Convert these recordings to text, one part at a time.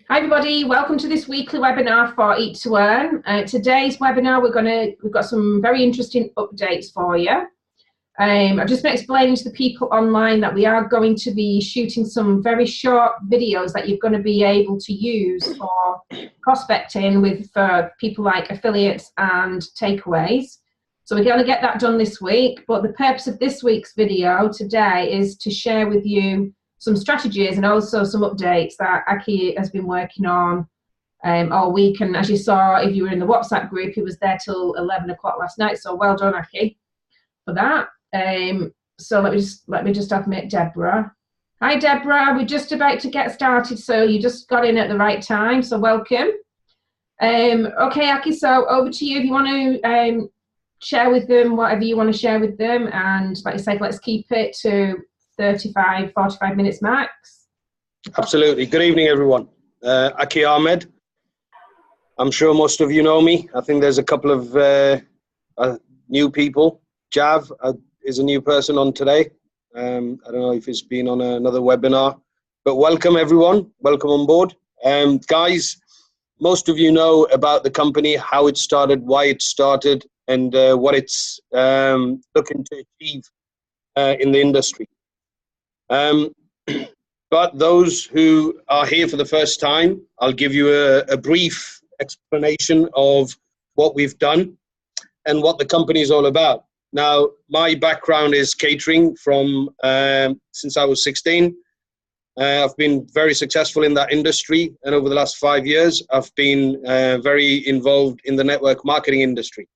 Hi everybody, welcome to this weekly webinar for Eat2Earn. Today's webinar we've got some very interesting updates for you. I've just been explaining to the people online that we are going to be shooting some very short videos that you're going to be able to use for prospecting with people like affiliates and takeaways. So we're going to get that done this week, but the purpose of this week's video today is to share with you some strategies and also some updates that Aki has been working on all week. And as you saw, if you were in the WhatsApp group, he was there till 11 o'clock last night. So well done, Aki, for that. So let me just admit Deborah. Hi, Deborah. We're just about to get started, so you just got in at the right time. So welcome. Okay, Aki. So over to you if you want to share with them whatever you want to share with them, and like you said, let's keep it to 45 minutes max. Absolutely. Good evening, everyone. Aki Ahmed. I'm sure most of you know me. I think there's a couple of new people. Jav is a new person on today. I don't know if it's been on another webinar, but welcome everyone. Welcome on board. Guys, most of you know about the company, how it started, why it started, and what it's looking to achieve in the industry. But those who are here for the first time, I'll give you a brief explanation of what we've done and what the company is all about. Now, my background is catering from since I was 16. I've been very successful in that industry, and over the last 5 years, I've been very involved in the network marketing industry.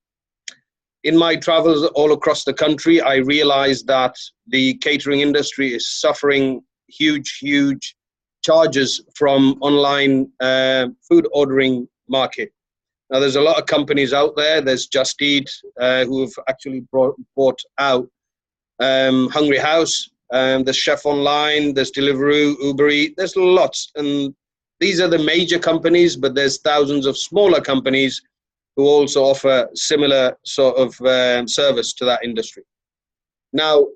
In my travels all across the country, I realized that the catering industry is suffering huge charges from online food ordering market. Now, there's a lot of companies out there. There's Just Eat, who have actually bought out Hungry House. There's Chef Online, there's Deliveroo, Uber Eats, there's lots. And these are the major companies, but there's thousands of smaller companies who also offer similar sort of service to that industry. Now,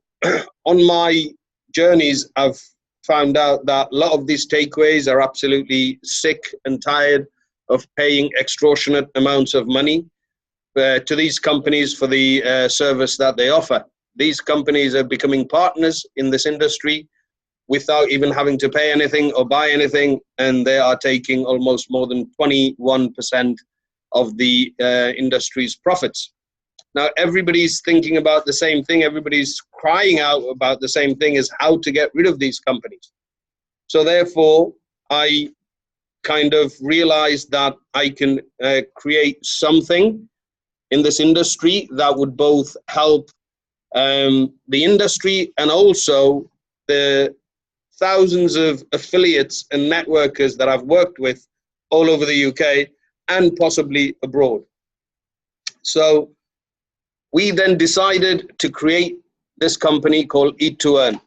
on my journeys, I've found out that a lot of these takeaways are absolutely sick and tired of paying extortionate amounts of money to these companies for the service that they offer. These companies are becoming partners in this industry without even having to pay anything or buy anything, and they are taking almost more than 21% of the industry's profits. Now, everybody's thinking about the same thing. Everybody's crying out about the same thing, is how to get rid of these companies. So therefore, I kind of realized that I can create something in this industry that would both help the industry and also the thousands of affiliates and networkers that I've worked with all over the UK and possibly abroad. So we then decided to create this company called Eat2Earn.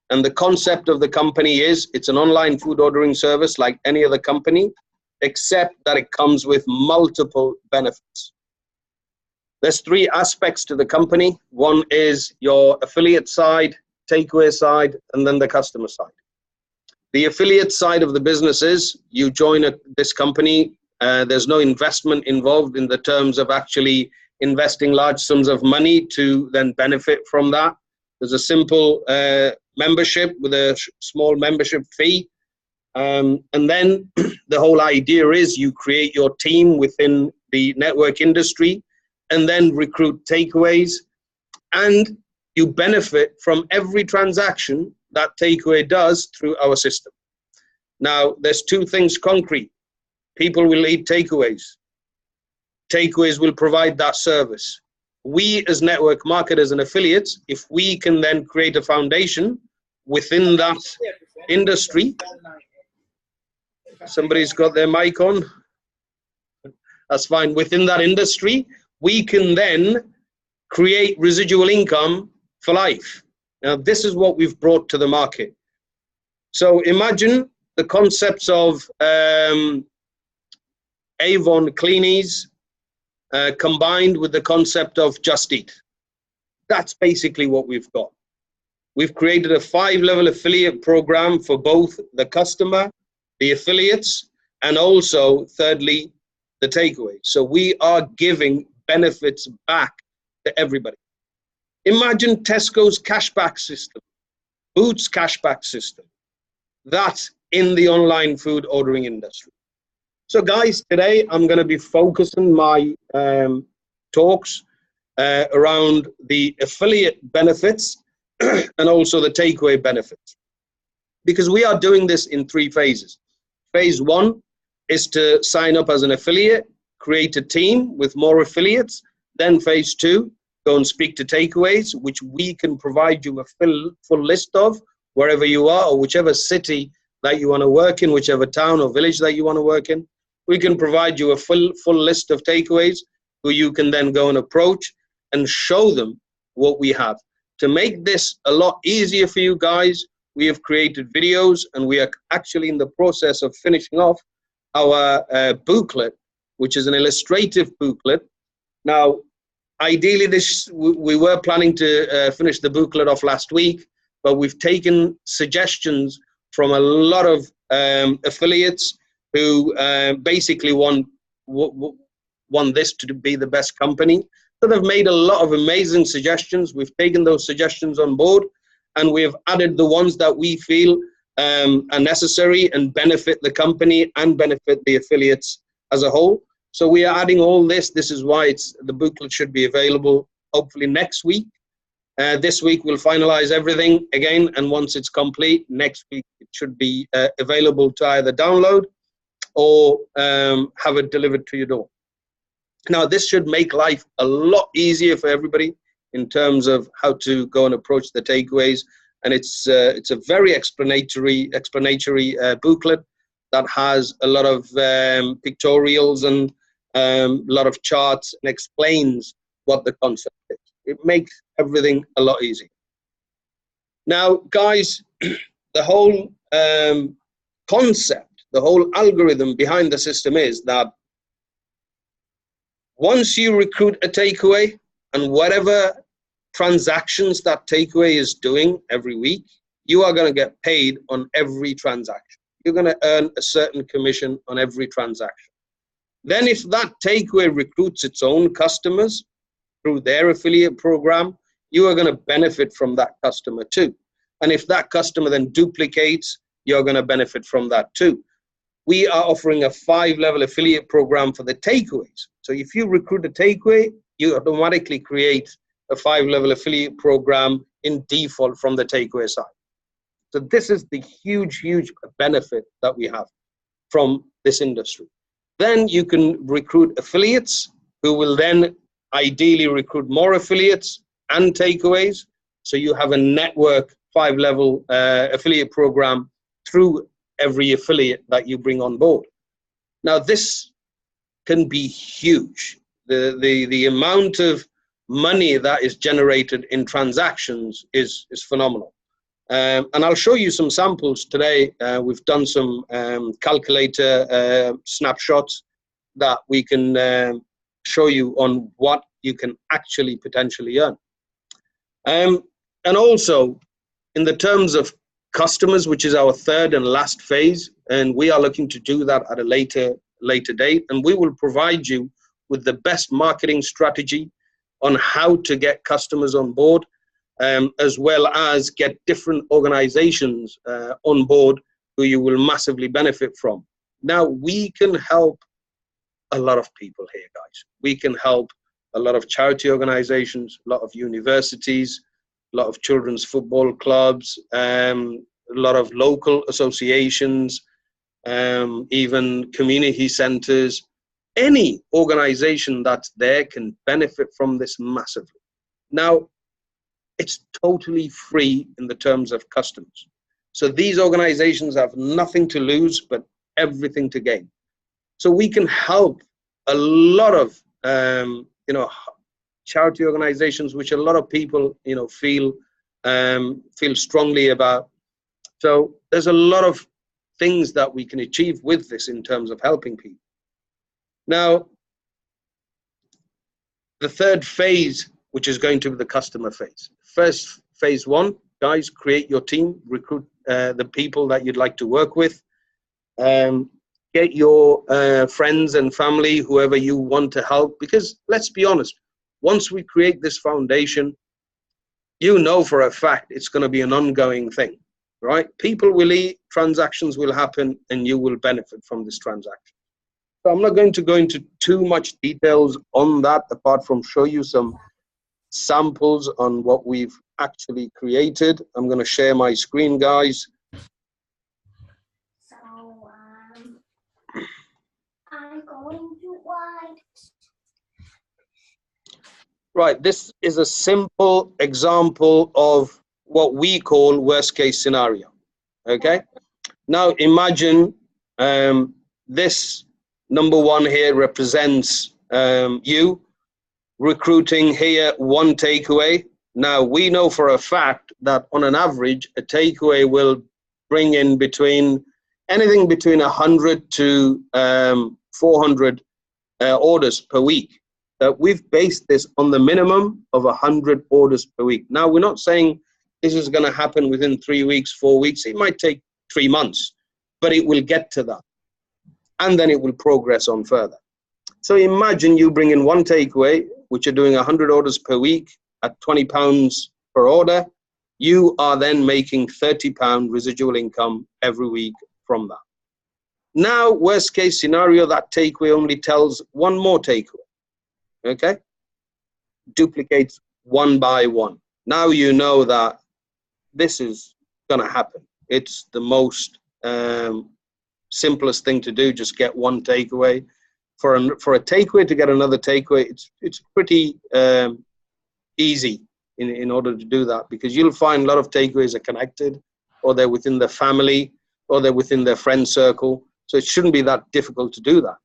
And the concept of the company is it's an online food ordering service like any other company, except that it comes with multiple benefits. There's three aspects to the company. One is your affiliate side, takeaway side, and then the customer side. The affiliate side of the business is you join this company. There's no investment involved in the terms of actually investing large sums of money to then benefit from that. There's a simple membership with a small membership fee. And then the whole idea is you create your team within the network industry and then recruit takeaways, and you benefit from every transaction that takeaway does through our system. Now, there's two things concrete. People will eat takeaways. Takeaways will provide that service. We as network marketers and affiliates, if we can then create a foundation within that industry, somebody's got their mic on, that's fine. Within that industry, we can then create residual income for life. Now, this is what we've brought to the market. So imagine the concepts of Avon Cleanies combined with the concept of Just Eat. That's basically what we've got. We've created a 5-level affiliate program for both the customer, the affiliates, and also thirdly, the takeaway. So we are giving benefits back to everybody. Imagine Tesco's cashback system, Boots cashback system. That's in the online food ordering industry. So guys, today I'm going to be focusing my talks around the affiliate benefits and also the takeaway benefits, because we are doing this in 3 phases. Phase 1 is to sign up as an affiliate, create a team with more affiliates. Then phase 2, go and speak to takeaways, which we can provide you a full list of wherever you are, or whichever city that you want to work in, whichever town or village that you want to work in. We can provide you a full list of takeaways who you can then go and approach and show them what we have. To make this a lot easier for you guys, we have created videos, and we are actually in the process of finishing off our booklet, which is an illustrative booklet. Now, ideally, we were planning to finish the booklet off last week, but we've taken suggestions from a lot of affiliates who basically want this to be the best company. So they've made a lot of amazing suggestions. We've taken those suggestions on board, and we have added the ones that we feel are necessary and benefit the company and benefit the affiliates as a whole. So we are adding all this. This is why the booklet should be available hopefully next week. This week we'll finalize everything again, and once it's complete, next week it should be available to either download or have it delivered to your door. Now, this should make life a lot easier for everybody in terms of how to go and approach the takeaways. And it's a very explanatory booklet that has a lot of pictorials and a lot of charts, and explains what the concept is. It makes everything a lot easier. Now, guys, the whole concept, the whole algorithm behind the system is that once you recruit a takeaway, and whatever transactions that takeaway is doing every week, you are going to get paid on every transaction. You're going to earn a certain commission on every transaction. Then if that takeaway recruits its own customers through their affiliate program, you are going to benefit from that customer too. And if that customer then duplicates, you're going to benefit from that too. We are offering a 5-level affiliate program for the takeaways. So if you recruit a takeaway, you automatically create a 5-level affiliate program in default from the takeaway side. So this is the huge benefit that we have from this industry. Then you can recruit affiliates who will then ideally recruit more affiliates and takeaways. So you have a network 5-level affiliate program through every affiliate that you bring on board. Now, this can be huge. The amount of money that is generated in transactions is phenomenal. And I'll show you some samples today. We've done some calculator snapshots that we can show you on what you can actually potentially earn. And also, in the terms of customers, which is our 3rd and last phase, and we are looking to do that at a later date, and we will provide you with the best marketing strategy on how to get customers on board, as well as get different organizations on board who you will massively benefit from. Now, we can help a lot of people here, guys. We can help a lot of charity organizations, a lot of universities, a lot of children's football clubs, a lot of local associations, even community centers. Any organization that's there can benefit from this massively. Now, it's totally free in the terms of customers. So these organizations have nothing to lose, but everything to gain. So we can help a lot of, charity organizations, which a lot of people, feel strongly about. So there's a lot of things that we can achieve with this in terms of helping people. Now, the 3rd phase, which is going to be the customer phase. First, phase 1, guys, create your team, recruit the people that you'd like to work with. get your friends and family, whoever you want to help, because let's be honest, once we create this foundation, you know for a fact it's going to be an ongoing thing, right? People will eat, transactions will happen, and you will benefit from this transaction. So I'm not going to go into too much details on that, apart from show you some samples on what we've actually created. I'm going to share my screen, guys. So I'm going to watch. Right, this is a simple example of what we call worst case scenario. Okay, now imagine this number one here represents you recruiting here one takeaway. Now we know for a fact that on an average a takeaway will bring in anything between 100 to 400 orders per week. We've based this on the minimum of 100 orders per week. Now we're not saying this is going to happen within 3 weeks, 4 weeks. It might take 3 months, but it will get to that, and then it will progress on further. So imagine you bring in one takeaway, which are doing 100 orders per week at £20 per order. You are then making £30 residual income every week from that. Now, worst case scenario, that takeaway only tells one more takeaway. Okay? Duplicates one by one. Now you know that this is going to happen. It's the most simplest thing to do. Just get one takeaway. For a takeaway to get another takeaway, it's pretty easy in order to do that, because you'll find a lot of takeaways are connected, or they're within their family, or they're within their friend circle. So it shouldn't be that difficult to do that.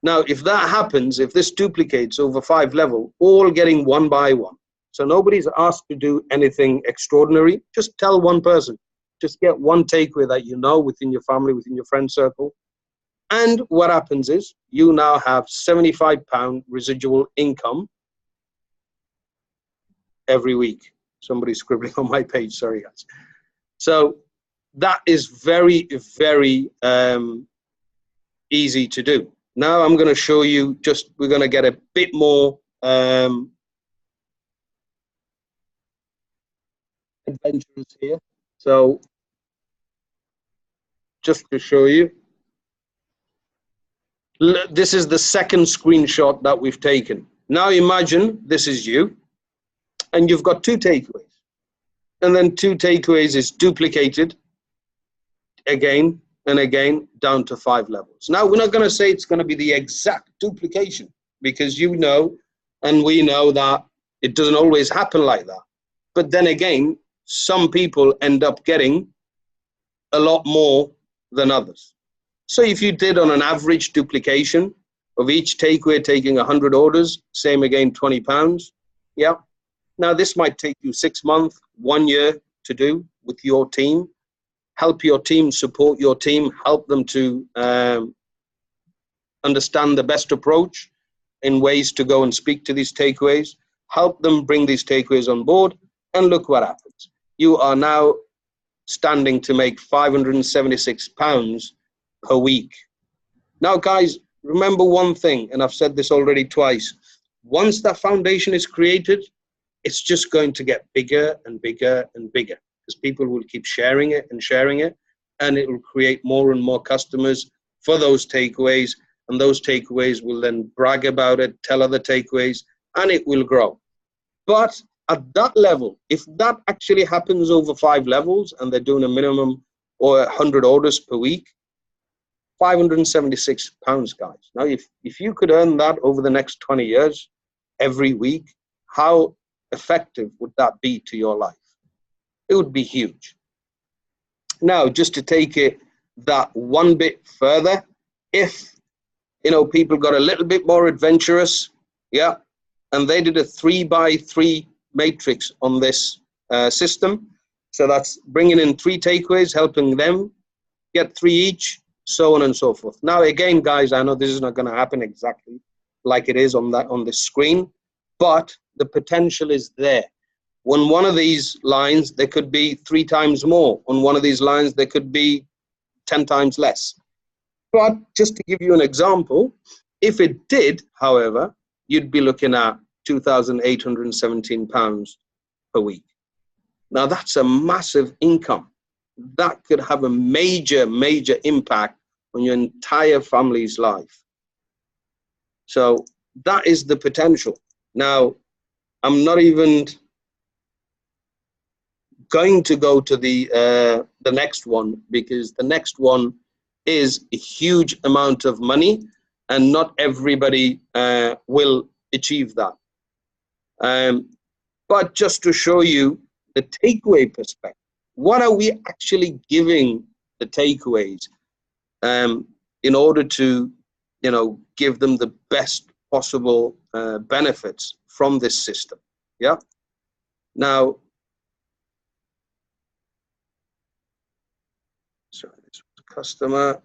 Now, if that happens, if this duplicates over 5 levels, all getting one by one, so nobody's asked to do anything extraordinary, just tell one person, just get one takeaway that you know within your family, within your friend circle. And what happens is you now have £75 residual income every week. Somebody's scribbling on my page, sorry guys. So that is very, very easy to do. Now I'm going to show you, we're going to get a bit more adventurous here. So just to show you, this is the second screenshot that we've taken. Now imagine this is you, and you've got 2 takeaways. And then 2 takeaways is duplicated again and again down to 5 levels. Now, we're not going to say it's going to be the exact duplication, because you know and we know that it doesn't always happen like that. But then again, some people end up getting a lot more than others. So if you did on an average duplication of each takeaway taking 100 orders, same again, £20, yeah. Now this might take you 6 months, 1 year to do with your team. Help your team, support your team, help them to understand the best approach in ways to go and speak to these takeaways, help them bring these takeaways on board, and look what happens. You are now standing to make £576 per week. Now, guys, remember one thing, and I've said this already twice. Once that foundation is created, it's just going to get bigger and bigger and bigger, because people will keep sharing it, and it will create more and more customers for those takeaways, and those takeaways will then brag about it, tell other takeaways, and it will grow. But at that level, if that actually happens over 5 levels and they're doing a minimum or 100 orders per week, £576, guys. Now, if you could earn that over the next 20 years, every week, how effective would that be to your life? It would be huge. Now, just to take it that one bit further, if people got a little bit more adventurous, yeah, and they did a 3x3 matrix on this system, so that's bringing in 3 takeaways, helping them get 3 each, so on and so forth. Now, again, guys, I know this is not going to happen exactly like it is on this screen, but the potential is there. On one of these lines, there could be 3 times more. On one of these lines, there could be 10 times less. But just to give you an example, if it did, however, you'd be looking at £2,817 per week. Now that's a massive income. That could have a major, major impact on your entire family's life. So that is the potential. Now, I'm not even going to go to the next one, because the next one is a huge amount of money and not everybody will achieve that. But just to show you the takeaway perspective, what are we actually giving the takeaways in order to, give them the best possible benefits from this system? Yeah. Now, sorry, this was customer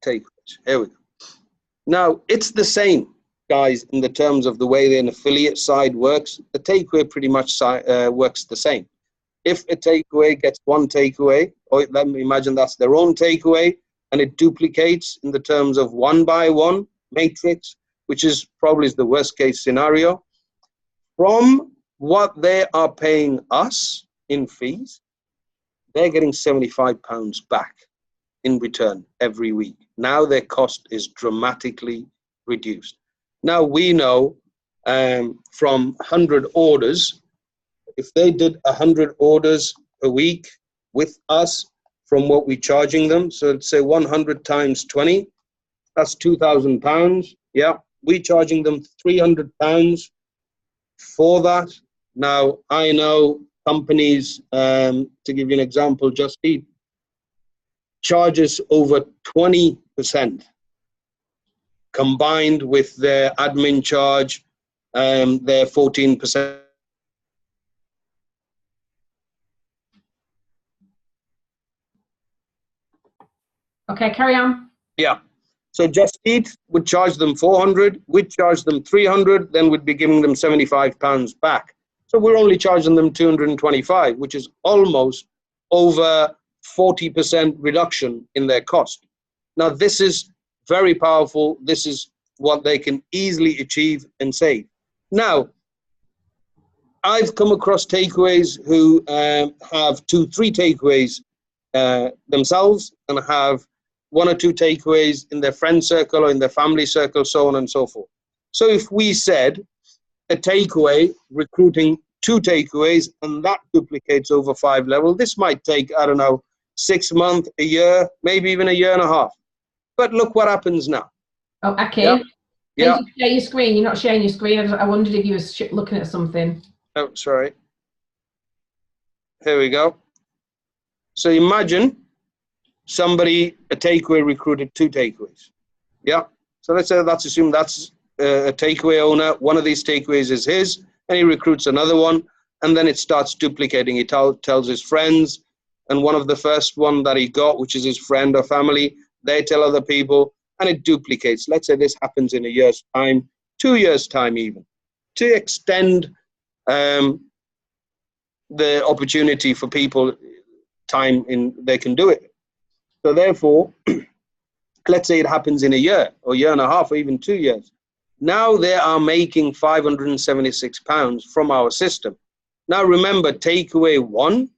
takeaways. Here we go. Now, it's the same, guys, in the terms of the way an affiliate side works. The takeaway pretty much works the same. If a takeaway gets one takeaway, or let me imagine that's their own takeaway, and it duplicates in the terms of 1 by 1 matrix, which is probably the worst case scenario, from what they are paying us in fees, they're getting £75 back in return every week. Now their cost is dramatically reduced. Now we know from 100 orders, if they did 100 orders a week with us from what we're charging them, so let's say 100 times 20, that's £2,000. Yeah, we're charging them £300 for that. Now, I know companies, to give you an example, Just Eat charges over 20% combined with their admin charge, their 14%. Okay, carry on. Yeah. So Just Eat would charge them 400, we'd charge them 300, then we'd be giving them £75 back. So we're only charging them 225, which is almost over 40% reduction in their cost. Now, this is very powerful. This is what they can easily achieve and save. Now, I've come across takeaways who have 2-3 takeaways themselves and have 1 or 2 takeaways in their friend circle or in their family circle, so on and so forth. So if we said a takeaway recruiting 2 takeaways and that duplicates over 5 levels, this might take, I don't know, 6 months, a year, maybe even a year and a half. But look what happens now. Oh, Aki, yeah. Yeah. You share your screen. You're not sharing your screen. I wondered if you were looking at something. Oh, sorry. Here we go. So imagine somebody, a takeaway recruited 2 takeaways. Yeah. So let's assume that's a takeaway owner. One of these takeaways is his, and he recruits another one, and then it starts duplicating. He tells his friends, and one of the first one that he got, which is his friend or family, they tell other people, and it duplicates. Let's say this happens in a year's time, 2 years' time even, to extend the opportunity for people time they can do it. So therefore, let's say it happens in a year or year and a half or even 2 years. Now they are making £576 from our system. Now remember, takeaway 1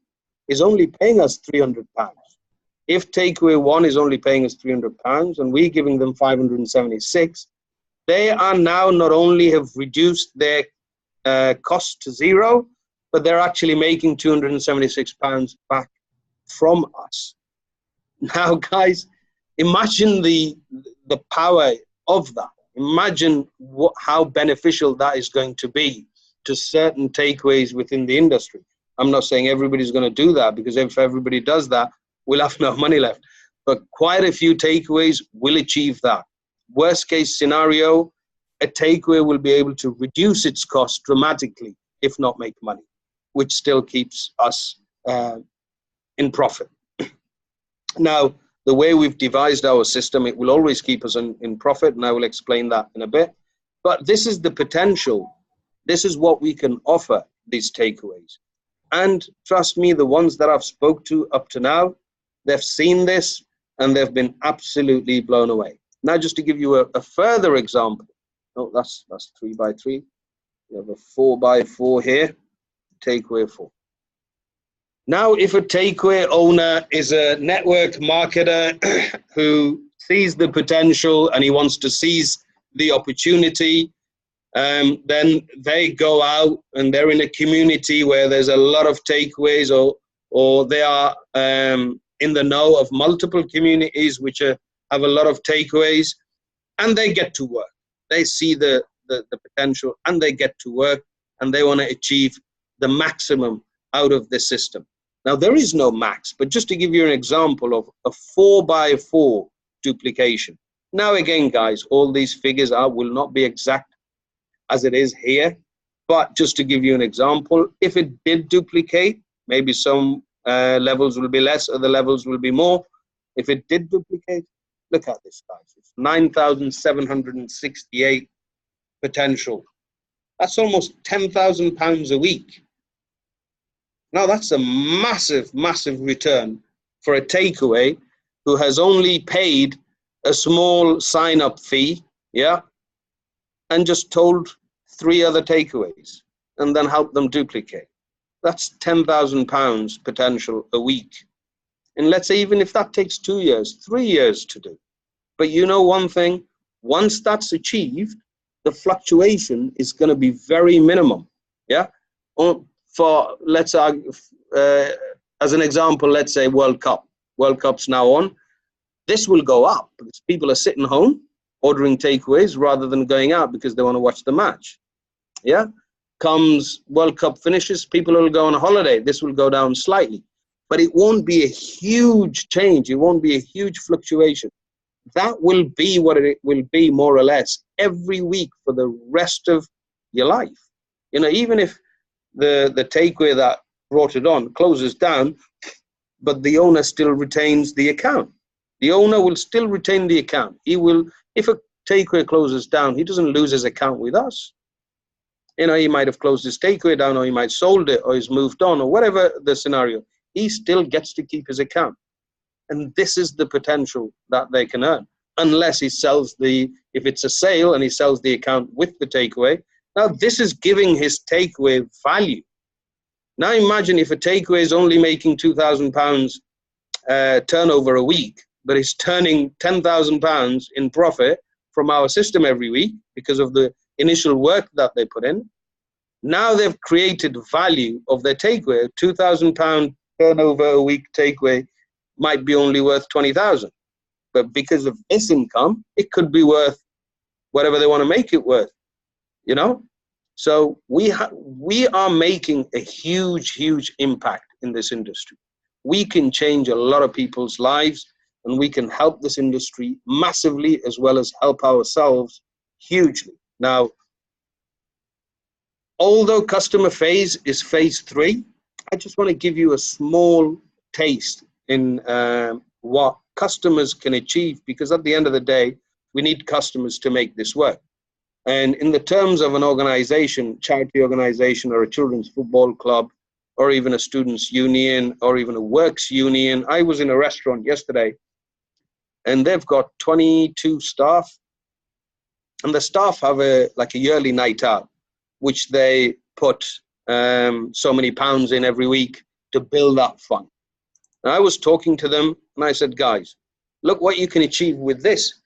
is only paying us £300. If takeaway 1 is only paying us £300 and we're giving them 576, they are now not only have reduced their cost to 0, but they're actually making £276 back from us. Now, guys, imagine the power of that. Imagine how beneficial that is going to be to certain takeaways within the industry. I'm not saying everybody's going to do that, because if everybody does that, we'll have no money left. But quite a few takeaways will achieve that. Worst case scenario, a takeaway will be able to reduce its cost dramatically, if not make money, which still keeps us in profit. Now, the way we've devised our system, it will always keep us in profit, and I will explain that in a bit. But this is the potential. This is what we can offer these takeaways. And trust me, the ones that I've spoke to up to now, they've seen this, and they've been absolutely blown away. Now, just to give you a further example, oh, that's 3 by 3. We have a 4 by 4 here, takeaway 4. Now, if a takeaway owner is a network marketer who sees the potential and he wants to seize the opportunity, then they go out and they're in a community where there's a lot of takeaways, or they are in the know of multiple communities which have a lot of takeaways, and they get to work. They see the potential and they get to work, and they want to achieve the maximum out of the system. Now, there is no max, but just to give you an example of a 4 by 4 duplication. Now, again, guys, all these figures will not be exact as it is here, but just to give you an example, if it did duplicate, maybe some levels will be less, other levels will be more. If it did duplicate, look at this, guys. It's 9,768 potential. That's almost £10,000 a week. Now, that's a massive, massive return for a takeaway who has only paid a small sign-up fee, yeah, and just told 3 other takeaways and then help them duplicate. That's £10,000 potential a week. And let's say even if that takes 2 years, 3 years to do. But you know one thing, once that's achieved, the fluctuation is going to be very minimum, yeah? For, let's argue, as an example, let's say World Cup. World Cup's now on. This will go up because people are sitting home ordering takeaways rather than going out because they want to watch the match. Yeah, comes World Cup finishes, people will go on a holiday. This will go down slightly, but it won't be a huge change. It won't be a huge fluctuation. That will be what it will be more or less every week for the rest of your life. You know, even if the takeaway that brought it on closes down, but the owner still retains the account. The owner will still retain the account. He will, if a takeaway closes down, he doesn't lose his account with us. You know, he might have closed his takeaway down, or he might sold it, or he's moved on, or whatever the scenario. He still gets to keep his account. And this is the potential that they can earn, unless he sells if it's a sale and he sells the account with the takeaway. Now, this is giving his takeaway value. Now, imagine if a takeaway is only making £2,000 turnover a week, but it's turning £10,000 in profit from our system every week because of the initial work that they put in. Now they've created value of their takeaway. £2,000 turnover a week takeaway might be only worth 20,000, but because of this income, it could be worth whatever they want to make it worth, you know? So we are making a huge, huge impact in this industry. We can change a lot of people's lives, and we can help this industry massively as well as help ourselves hugely. Now, although customer phase is phase 3, I just want to give you a small taste in what customers can achieve, because at the end of the day, we need customers to make this work. And in the terms of an organization, charity organization, or a children's football club, or even a students' union, or even a works union. I was in a restaurant yesterday, and they've got 22 staff, and the staff have a yearly night out, which they put so many pounds in every week to build that fund. And I was talking to them, and I said, guys, look what you can achieve with this.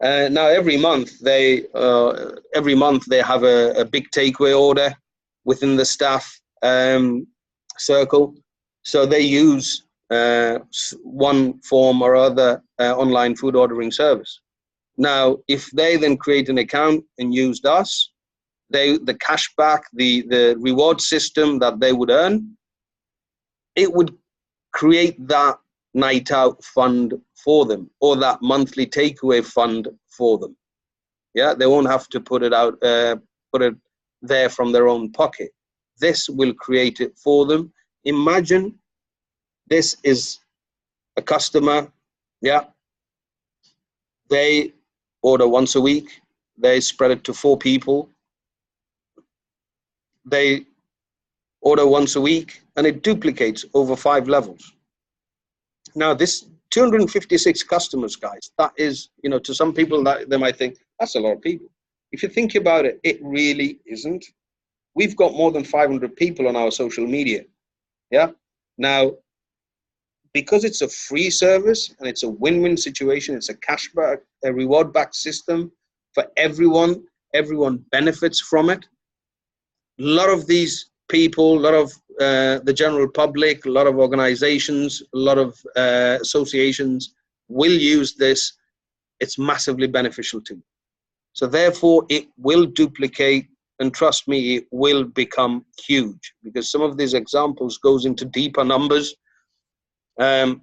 Now every month they have a big takeaway order within the staff circle, so they use one form or other online food ordering service. Now, if they then create an account and used us, the cashback, the reward system that they would earn, it would create that night out fund for them, or that monthly takeaway fund for them. Yeah, they won't have to put it there from their own pocket. This will create it for them. Imagine this is a customer, yeah, they order once a week, they spread it to 4 people, they order once a week, and it duplicates over 5 levels. Now, this 256 customers, guys. That is, you know, to some people that they might think that's a lot of people. If you think about it, it really isn't. We've got more than 500 people on our social media. Yeah. Now, because it's a free service and it's a win-win situation, it's a cashback, a reward-back system for everyone. Everyone benefits from it. A lot of these people, a lot of the general public, a lot of organizations, a lot of associations will use this. It's massively beneficial to you. So therefore, it will duplicate, and trust me, it will become huge, because some of these examples goes into deeper numbers, and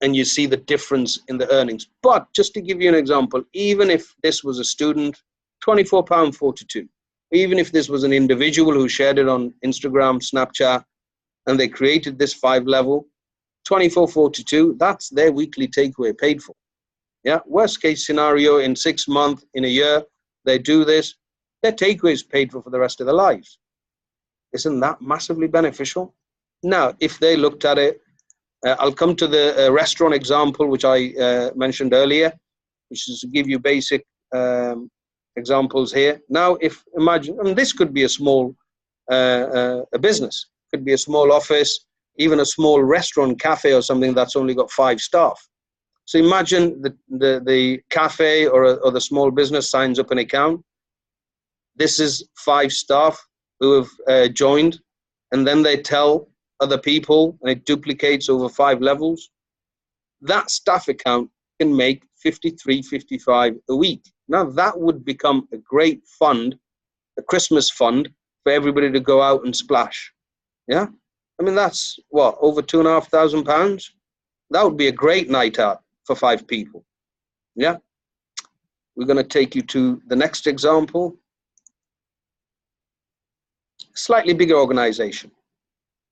you see the difference in the earnings. But just to give you an example, even if this was a student, £24.42. Even if this was an individual who shared it on Instagram, Snapchat, and they created this 5-level, £24.42, that's their weekly takeaway paid for. Yeah, worst case scenario, in 6 months, in a year, they do this, their takeaway is paid for the rest of their lives. Isn't that massively beneficial? Now, if they looked at it, I'll come to the restaurant example, which I mentioned earlier, which is to give you basic examples here. Now, if imagine, and this could be a small a business, could be a small office, even a small restaurant, cafe, or something that's only got 5 staff. So imagine the cafe or the small business signs up an account. This is 5 staff who have joined, and then they tell other people, and it duplicates over 5 levels. That staff account can make 53, 55 a week. Now that would become a great fund, a Christmas fund for everybody to go out and splash. Yeah, I mean, that's what, over £2,500. That would be a great night out for 5 people. Yeah, we're going to take you to the next example. Slightly bigger organization.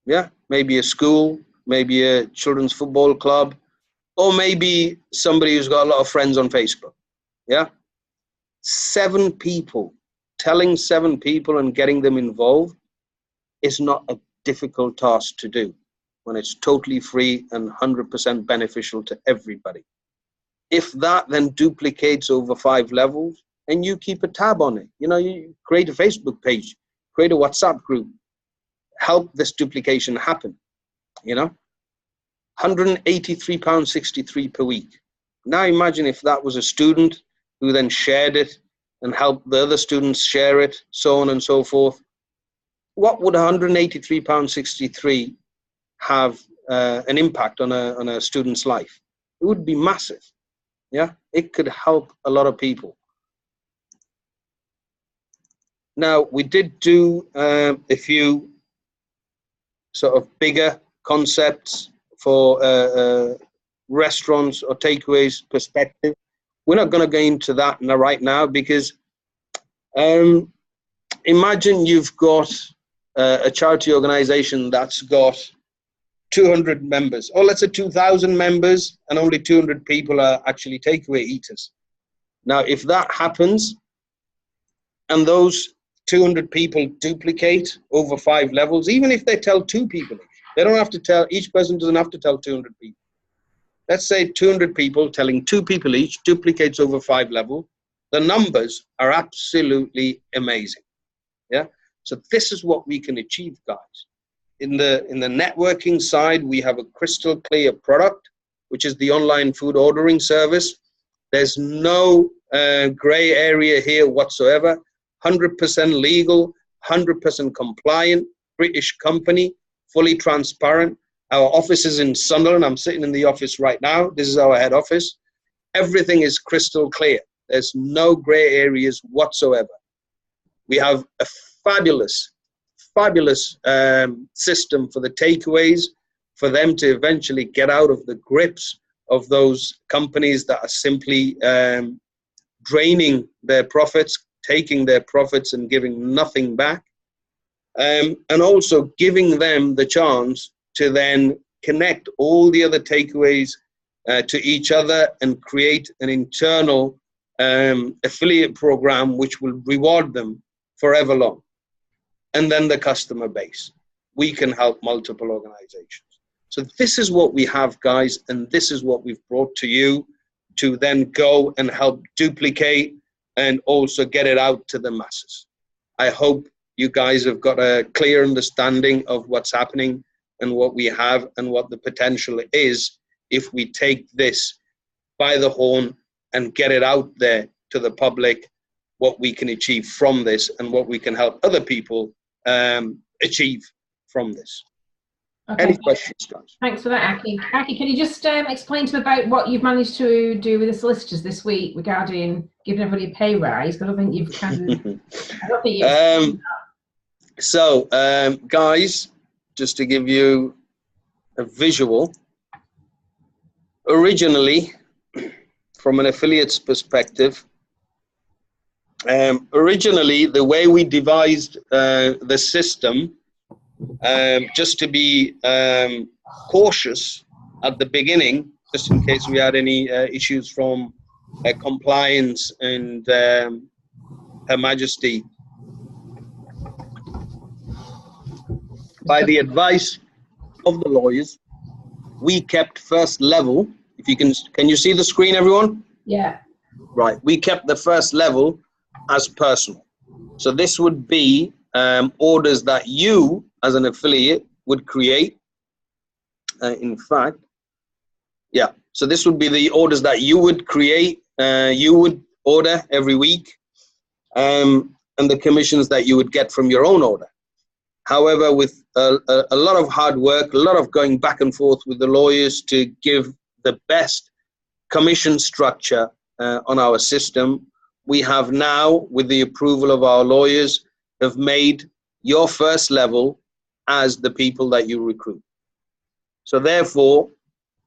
Yeah, maybe a school, maybe a children's football club, or maybe somebody who's got a lot of friends on Facebook. Yeah, 7 people, telling 7 people and getting them involved is not a difficult task to do when it's totally free and 100% beneficial to everybody. If that then duplicates over 5 levels, and you keep a tab on it, you know, you create a Facebook page, create a WhatsApp group, help this duplication happen, you know, £183.63 per week. Now imagine if that was a student who then shared it and helped the other students share it, so on and so forth. What would £183.63 have an impact on a student's life? It would be massive. Yeah, it could help a lot of people. Now, we did do a few sort of bigger concepts for restaurants or takeaways perspective. We're not going to go into that right now, because imagine you've got a charity organization that's got 200 members, or let's say 2,000 members, and only 200 people are actually takeaway eaters. Now, if that happens, and those 200 people duplicate over 5 levels, even if they tell 2 people each, they don't have to tell, each person doesn't have to tell 200 people. Let's say 200 people telling 2 people each duplicates over 5 levels. The numbers are absolutely amazing. Yeah. So this is what we can achieve, guys. In the networking side, we have a crystal clear product, which is the online food ordering service. There's no gray area here whatsoever. 100% legal, 100% compliant, British company, fully transparent. Our office is in Sunderland. I'm sitting in the office right now. This is our head office. Everything is crystal clear. There's no gray areas whatsoever. We have a fabulous system for the takeaways, for them to eventually get out of the grips of those companies that are simply draining their profits, taking their profits and giving nothing back, and also giving them the chance to then connect all the other takeaways to each other and create an internal affiliate program which will reward them forever long. And then the customer base. We can help multiple organizations. So this is what we have, guys, and this is what we've brought to you to then go and help duplicate and also get it out to the masses. I hope you guys have got a clear understanding of what's happening and what we have and what the potential is if we take this by the horn and get it out there to the public, what we can achieve from this and what we can help other people achieve from this. Okay. Any questions, guys? Thanks for that, Aki. Aki, can you just explain to me about what you've managed to do with the solicitors this week regarding giving everybody a pay rise? I don't think you've kind of. I don't think you've. So, guys, just to give you a visual, originally, from an affiliate's perspective, originally the way we devised the system, just to be cautious at the beginning, just in case we had any issues from compliance and Her Majesty, by the advice of the lawyers, we kept first level. If you can you see the screen, everyone? Yeah. Right. We kept the first level as personal. So this would be orders that you, as an affiliate, would create. In fact, yeah. So this would be the orders that you would create. You would order every week, and the commissions that you would get from your own order. However, with a lot of hard work, a lot of going back and forth with the lawyers to give the best commission structure on our system, we have now, with the approval of our lawyers, have made your first level as the people that you recruit. So therefore,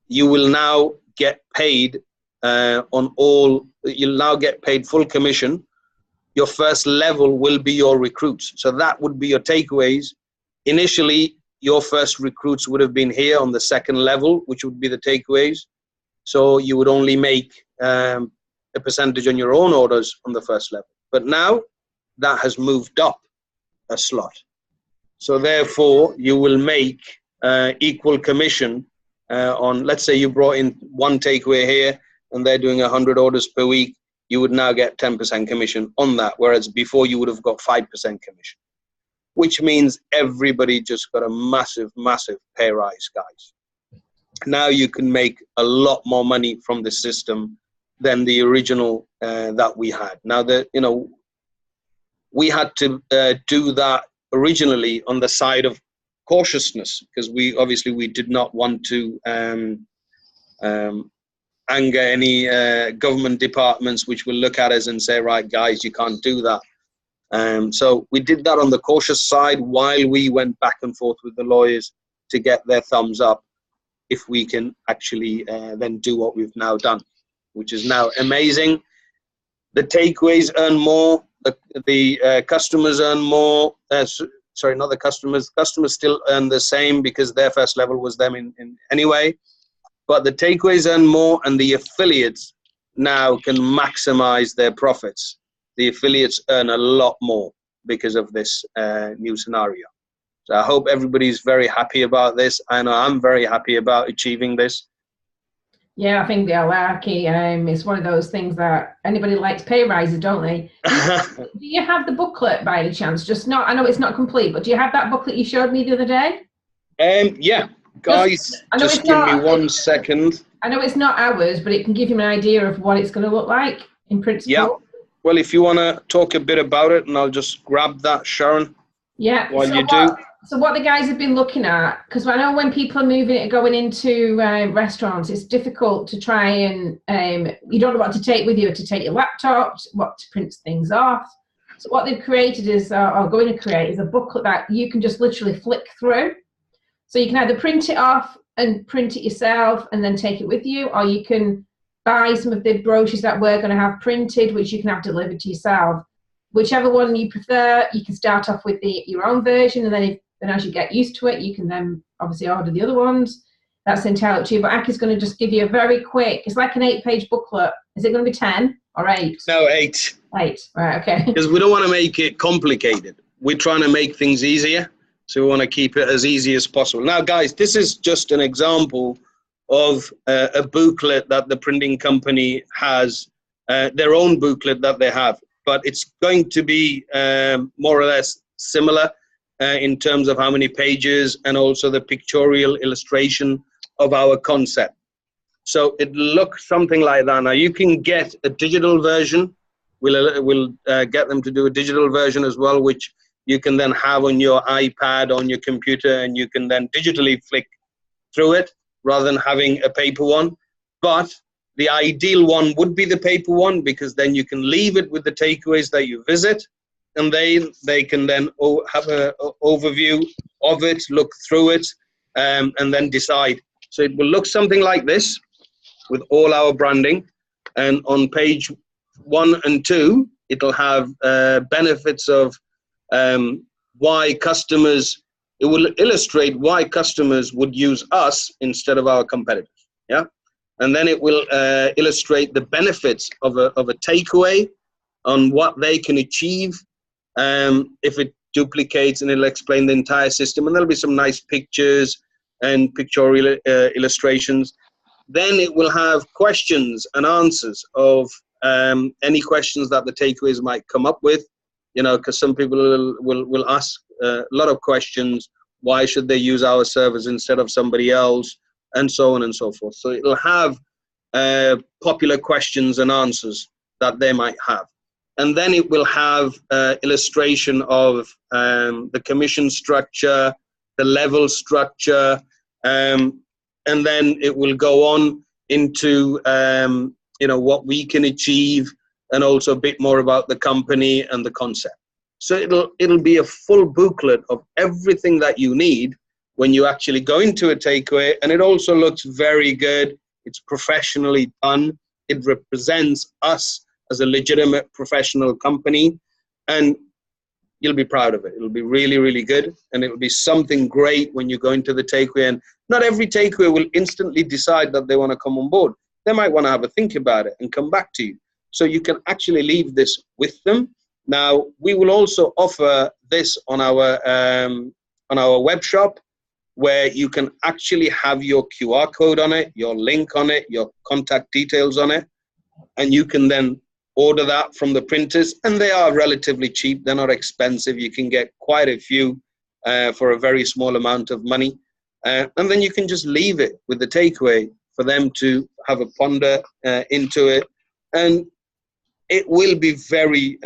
you will now get paid you'll now get paid full commission. Your first level will be your recruits. So that would be your takeaways. Initially, your first recruits would have been here on the second level, which would be the takeaways. So you would only make a percentage on your own orders on the first level. But now that has moved up a slot. So therefore, you will make equal commission on, let's say you brought in one takeaway here and they're doing 100 orders per week. You would now get 10% commission on that, whereas before you would have got 5% commission, which means everybody just got a massive, massive pay rise, guys. Now you can make a lot more money from the system than the original that we had. Now that, we had to do that originally on the side of cautiousness, because we did not want to anger any government departments which will look at us and say, right, guys, you can't do that. So we did that on the cautious side while we went back and forth with the lawyers to get their thumbs up if we can actually then do what we've now done, which is now amazing. The takeaways earn more, the customers earn more, sorry, not the customers still earn the same because their first level was them in anyway, but the takeaways earn more and the affiliates now can maximize their profits. The affiliates earn a lot more because of this new scenario. So I hope everybody's very happy about this. I know I'm very happy about achieving this. Yeah, I think the hierarchy is one of those things that anybody likes pay rises, don't they? Do you have the booklet by any chance? I know it's not complete, but do you have that booklet you showed me the other day? Yeah, guys, just give me 1 second. I know it's not ours, but it can give you an idea of what it's going to look like in principle. Yeah. Well, if you want to talk a bit about it, and I'll just grab that, Sharon. Yeah. While you do. So what the guys have been looking at, because I know when people are moving it, going into restaurants, it's difficult to try and, you don't know what to take with you, to take your laptop, what to print things off. So what they've created is, or going to create, is a booklet that you can just literally flick through. So you can either print it off and print it yourself and then take it with you, or you can buy some of the brochures that we're going to have printed, which you can have delivered to yourself. Whichever one you prefer, you can start off with your own version, and then as you get used to it, you can then obviously order the other ones. That's entirely up to you. But Aki's going to just give you a very quick, it's like an 8-page booklet. Is it going to be 10 or 8? No, 8. 8, right, okay. Because we don't want to make it complicated. We're trying to make things easier. So we want to keep it as easy as possible. Now, guys, this is just an example of a booklet that the printing company has, their own booklet that they have. But it's going to be more or less similar in terms of how many pages and also the pictorial illustration of our concept. So it looks something like that. Now, you can get a digital version. We'll get them to do a digital version as well, which you can then have on your iPad, on your computer, and you can then digitally flick through it rather than having a paper one. But the ideal one would be the paper one, because then you can leave it with the takeaways that you visit, and they can then have an overview of it, look through it, and then decide. So it will look something like this with all our branding. And on page 1 and 2, it'll have benefits of why customers, it will illustrate why customers would use us instead of our competitors. Yeah. And then it will illustrate the benefits of a takeaway on what they can achieve if it duplicates, and it'll explain the entire system. And there'll be some nice pictures and pictorial illustrations. Then it will have questions and answers of any questions that the takeaways might come up with, you know, because some people will ask a lot of questions. Why should they use our service instead of somebody else? And so on and so forth. So it'll have popular questions and answers that they might have. And then it will have illustration of the commission structure, the level structure, and then it will go on into you know, what we can achieve, and also a bit more about the company and the concept. So it'll be a full booklet of everything that you need when you actually go into a takeaway, and it also looks very good. It's professionally done. It represents us as a legitimate professional company, and you'll be proud of it. It'll be really, really good, and it'll be something great when you go into the takeaway. And not every takeaway will instantly decide that they want to come on board. They might want to have a think about it and come back to you. So you can actually leave this with them. Now, we will also offer this on our web shop, where you can actually have your QR code on it, your link on it, your contact details on it, and you can then order that from the printers, and they are relatively cheap. They're not expensive. You can get quite a few for a very small amount of money, and then you can just leave it with the takeaway for them to have a ponder into it, and it will be very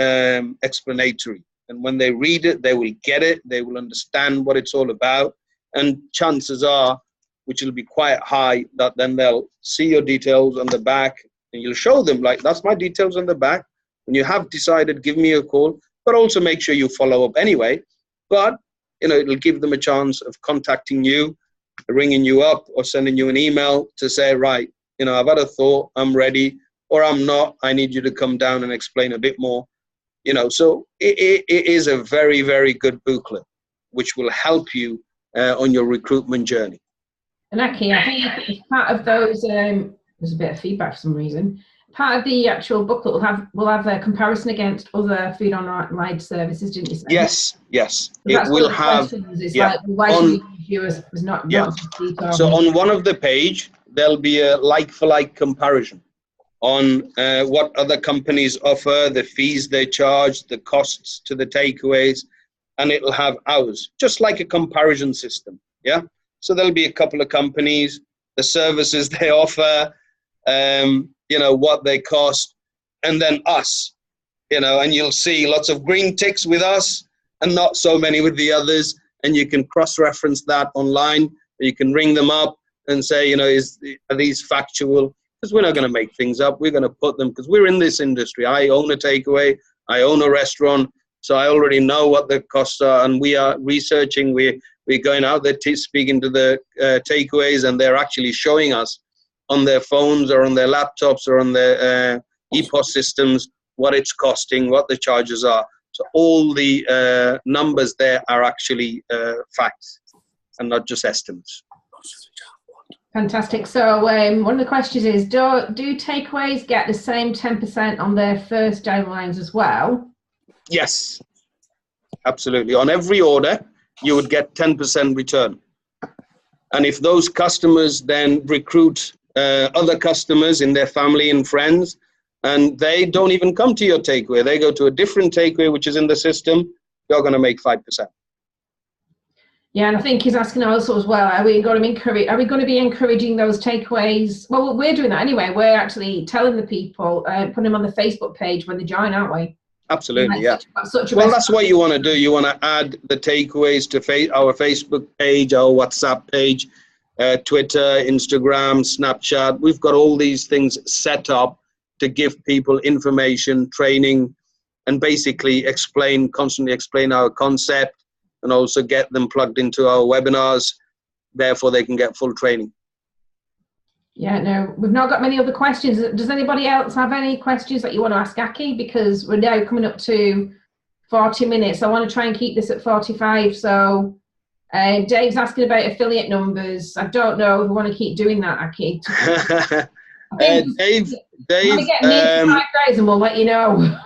explanatory. And when they read it, they will get it. They will understand what it's all about. And chances are, which will be quite high, that then they'll see your details on the back, and you'll show them, like, that's my details on the back. When you have decided, give me a call, but also make sure you follow up anyway. But, you know, it'll give them a chance of contacting you, ringing you up, or sending you an email to say, right, you know, I've had a thought, I'm ready, or I'm not, I need you to come down and explain a bit more. You know, so it is a very, very good booklet, which will help you on your recruitment journey. And Aki, I think as part of those, there's a bit of feedback for some reason. Part of the actual booklet will have a comparison against other food online services, didn't you say? Yes, yes. So it will have. It's yeah, like, why should we use you as not just So on one of the page, there'll be a like-for-like comparison on what other companies offer, the fees they charge, the costs to the takeaways, and it'll have ours, just like a comparison system. Yeah. So there'll be a couple of companies, the services they offer, you know, what they cost, and then us, you know, and you'll see lots of green ticks with us and not so many with the others. And you can cross-reference that online. You can ring them up and say, you know, are these factual? Because we're not going to make things up. We're going to put them, because we're in this industry. I own a takeaway. I own a restaurant. So I already know what the costs are, and we are researching. We're going out there speaking to the takeaways, and they're actually showing us on their phones or on their laptops or on their EPOS systems what it's costing, what the charges are. So all the numbers there are actually facts and not just estimates. Fantastic. So one of the questions is, do takeaways get the same 10% on their first downlines as well? Yes, absolutely. On every order, you would get 10% return. And if those customers then recruit other customers in their family and friends, and they don't even come to your takeaway, they go to a different takeaway which is in the system, you're going to make 5%. Yeah, and I think he's asking also as well, are we going to be encouraging those takeaways? Well, we're doing that anyway. We're actually telling the people, putting them on the Facebook page when they join, aren't we? Absolutely, yeah. Such a Well, that's what you want to do. You want to add the takeaways to our Facebook page, our WhatsApp page, Twitter, Instagram, Snapchat. We've got all these things set up to give people information, training, and basically constantly explain our concept, and also get them plugged into our webinars. Therefore, they can get full training. Yeah, no, we've not got many other questions. Does anybody else have any questions that you want to ask Aki? Because we're now coming up to 40 minutes. I want to try and keep this at 45. So Dave's asking about affiliate numbers. I don't know if we want to keep doing that, Aki. Dave, when we get near 5 days and we'll let you know.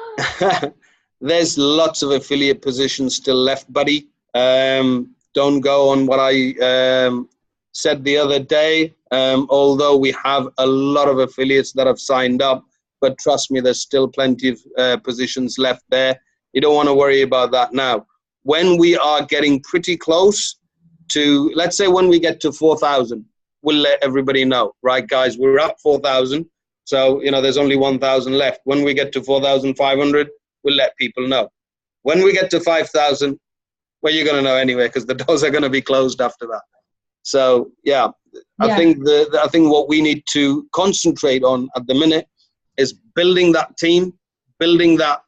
There's lots of affiliate positions still left, buddy. Don't go on what I said the other day, although we have a lot of affiliates that have signed up, but trust me, there's still plenty of positions left there. You don't want to worry about that now. When we are getting pretty close to, let's say when we get to 4,000, we'll let everybody know, right, guys? We're at 4,000, so there's only 1,000 left. When we get to 4,500, we'll let people know. When we get to 5,000, well, you're going to know anyway, because the doors are going to be closed after that. So yeah, I think what we need to concentrate on at the minute is building that team, building that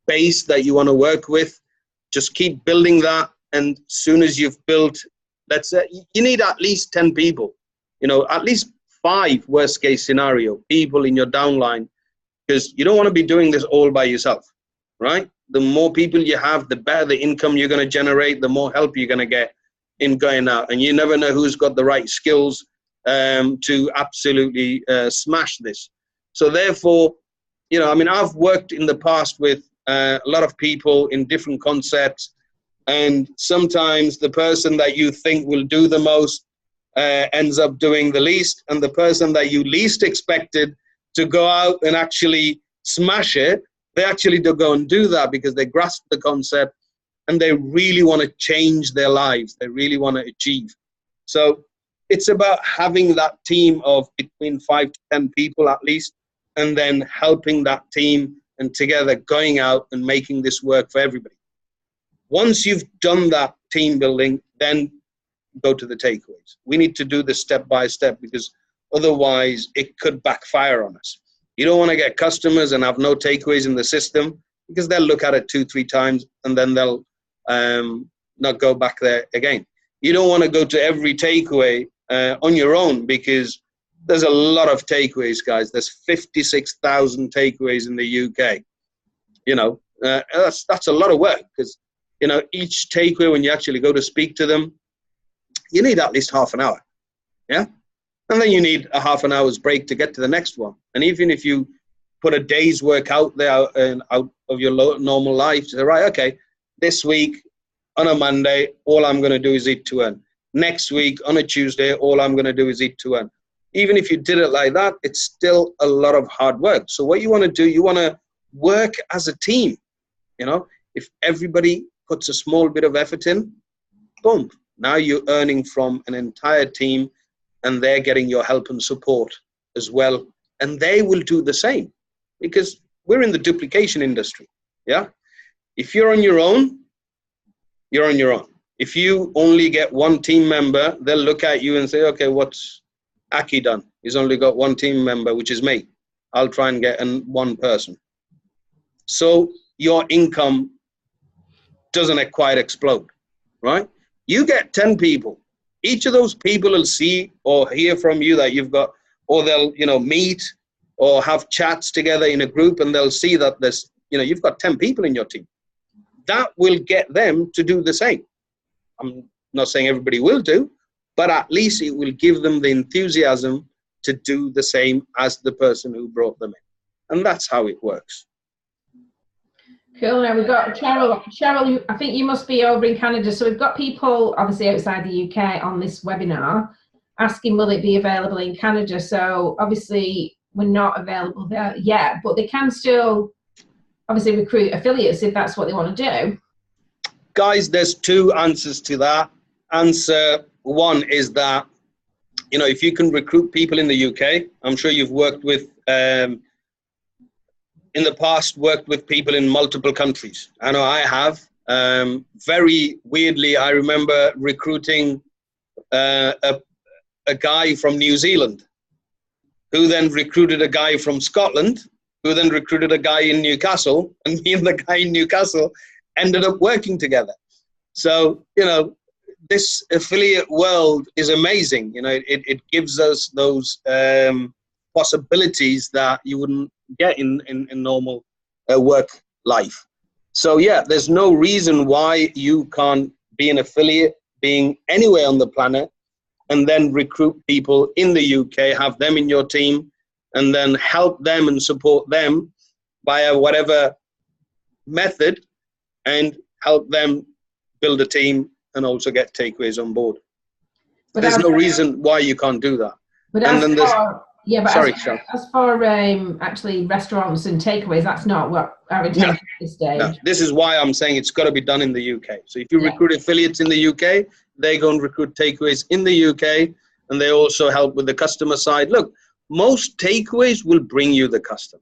base that you want to work with. Just keep building that, and soon as you've built, let's say you need at least 10 people, at least 5 worst case scenario people in your downline, because you don't want to be doing this all by yourself, right? The more people you have, the better the income you're going to generate, the more help you're going to get in going out. And you never know who's got the right skills to absolutely smash this. So therefore, I've worked in the past with a lot of people in different concepts, and sometimes the person that you think will do the most ends up doing the least, and the person that you least expected to go out and actually smash it, they actually do go and do that because they grasp the concept and they really want to change their lives. They really want to achieve. So it's about having that team of between 5 to 10 people at least, and then helping that team and together going out and making this work for everybody. Once you've done that team building, then go to the takeaways. We need to do this step by step, because otherwise it could backfire on us. You don't want to get customers and have no takeaways in the system, because they'll look at it 2-3 times and then they'll not go back there again. You don't want to go to every takeaway on your own, because there's a lot of takeaways, guys. There's 56,000 takeaways in the UK. That's a lot of work, because each takeaway, when you actually go to speak to them, you need at least half an hour. Yeah. And then you need a half an hour's break to get to the next one. And even if you put a day's work out there and out of your normal life, say, right, okay, this week on a Monday, all I'm going to do is Eat2Earn. Next week on a Tuesday, all I'm going to do is Eat2Earn. Even if you did it like that, it's still a lot of hard work. So what you want to do, you want to work as a team. If everybody puts a small bit of effort in, boom, now you're earning from an entire team, and they're getting your help and support as well. And they will do the same, because we're in the duplication industry. Yeah. If you're on your own, you're on your own. If you only get one team member, they'll look at you and say, okay, what's Aki done? He's only got one team member, which is me. I'll try and get one person. So your income doesn't quite explode, right? You get 10 people. Each of those people will see or hear from you that you've got, or they'll, meet or have chats together in a group, and they'll see that there's, you've got 10 people in your team. That will get them to do the same. I'm not saying everybody will do, but at least it will give them the enthusiasm to do the same as the person who brought them in. And that's how it works. Cool. Now we've got Cheryl. Cheryl, I think you must be over in Canada. So we've got people obviously outside the UK on this webinar asking, will it be available in Canada? So obviously we're not available there yet, but they can still obviously recruit affiliates if that's what they want to do. Guys, there's two answers to that. Answer one is that, you know, if you can recruit people in the UK, I'm sure you've worked with, in the past, worked with people in multiple countries. I know I have. Very weirdly, I remember recruiting a guy from New Zealand, who then recruited a guy from Scotland, who then recruited a guy in Newcastle, and me and the guy in Newcastle ended up working together. So, you know, this affiliate world is amazing. You know, it gives us those possibilities that you wouldn't get in normal work life. So yeah, there's no reason why you can't be an affiliate, being anywhere on the planet, and then recruit people in the UK, have them in your team, and then help them and support them via whatever method, and help them build a team and also get takeaways on board. But there's no reason why you can't do that. But and then there's, as for actually restaurants and takeaways, that's not what our intention at this stage. No, this is why I'm saying it's got to be done in the UK. So if you recruit affiliates in the UK, they go and recruit takeaways in the UK, and they also help with the customer side. Look, most takeaways will bring you the customers.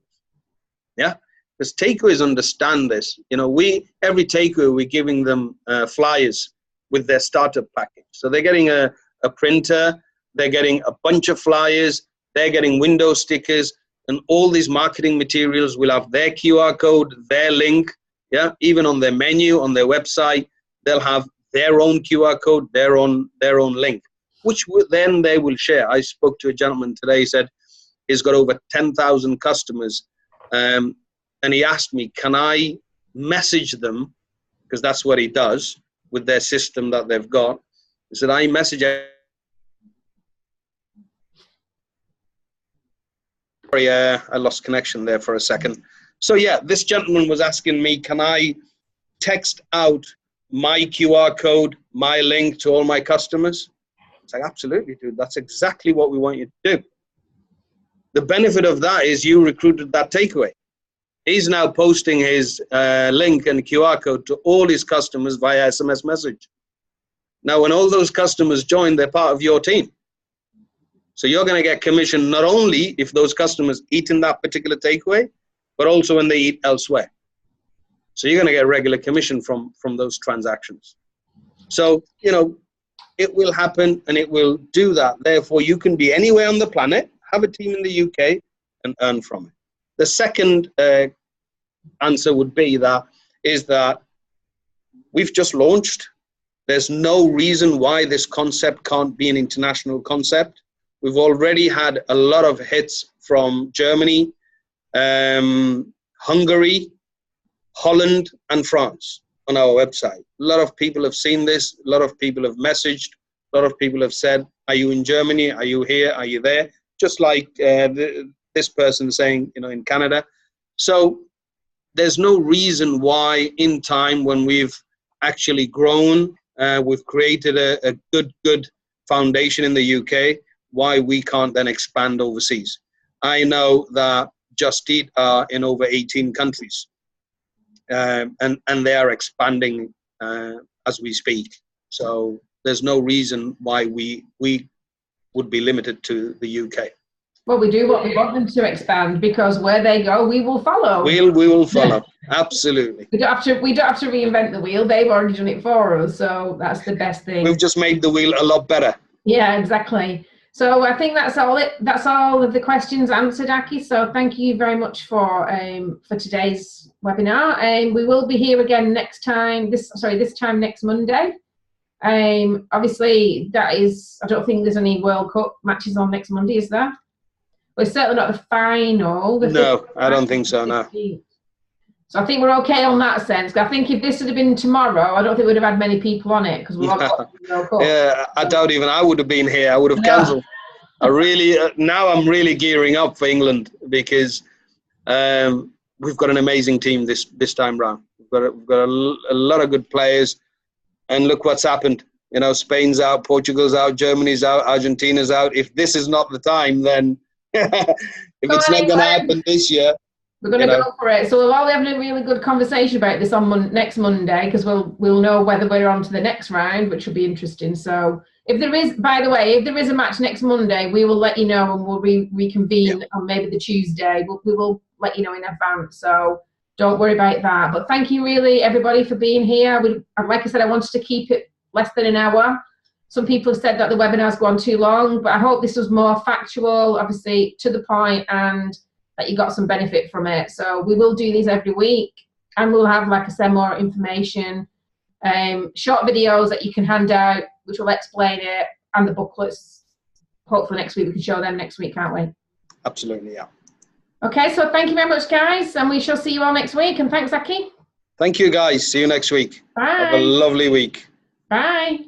Yeah, because takeaways understand this. You know, every takeaway, we're giving them flyers with their startup package. So they're getting a printer, they're getting a bunch of flyers, they're getting window stickers, and all these marketing materials will have their QR code, their link. Yeah, even on their menu, on their website, they'll have their own QR code, their own link, which then they will share. I spoke to a gentleman today. He said he's got over 10,000 customers, and he asked me, can I message them, because that's what he does with their system that they've got. He said, I message. Sorry, I lost connection there for a second. So yeah, this gentleman was asking me, can I text out my QR code, my link to all my customers? It's like, absolutely, dude. That's exactly what we want you to do. The benefit of that is you recruited that takeaway. He's now posting his link and QR code to all his customers via SMS message. Now, when all those customers join, they're part of your team. So you're going to get commission not only if those customers eat in that particular takeaway, but also when they eat elsewhere. So you're going to get regular commission from those transactions. So, you know, it will happen and it will do that. Therefore, you can be anywhere on the planet, have a team in the UK, and earn from it. The second answer would be that we've just launched. There's no reason why this concept can't be an international concept. We've already had a lot of hits from Germany, Hungary, Holland, and France on our website. A lot of people have seen this. A lot of people have messaged. A lot of people have said, are you in Germany? Are you here? Are you there? Just like this person saying, you know, in Canada. So there's no reason why in time, when we've actually grown, we've created a good foundation in the UK, why we can't then expand overseas. I know that Just Eat are in over 18 countries, and they are expanding as we speak. So there's no reason why we would be limited to the UK. Well, we do what we want them to expand, because where they go, we will follow. We will follow. Absolutely. We don't have to reinvent the wheel. They've already done it for us, so that's the best thing. We've just made the wheel a lot better. Yeah, exactly. So I think that's all. That's all of the questions answered, Aki. So thank you very much for today's webinar. We will be here again this time next Monday. Obviously, that is. I don't think there's any World Cup matches on next Monday, is there? Well, it's certainly not the final. No, I don't think so, no. So I think we're okay on that sense. I think if this had been tomorrow, I don't think we'd have had many people on it, because we're all got the World Cup. Yeah, I doubt even I would have been here. I would have cancelled. I really, now I'm really gearing up for England, because we've got an amazing team this time round. We've got a lot of good players, and look what's happened. You know, Spain's out, Portugal's out, Germany's out, Argentina's out. If this is not the time, then if it's not going to happen this year, we're going to go for it. So we'll all have a really good conversation about this on next Monday, because we'll know whether we're on to the next round, which will be interesting. So if there is, by the way, if there is a match next Monday, we will let you know, and we'll reconvene on maybe the Tuesday. We will let you know in advance. So don't worry about that. But thank you, really, everybody, for being here. Like I said, I wanted to keep it less than an hour. Some people have said that the webinar's gone too long, but I hope this was more factual, obviously to the point, and that you got some benefit from it. So we will do these every week, and we'll have, like I said, more information, short videos that you can hand out, which will explain it, and the booklets. Hopefully next week we can show them next week, can't we? Absolutely, yeah. Okay, so thank you very much, guys, and we shall see you all next week. And thanks, Aki. Thank you, guys. See you next week. Bye. Have a lovely week. Bye.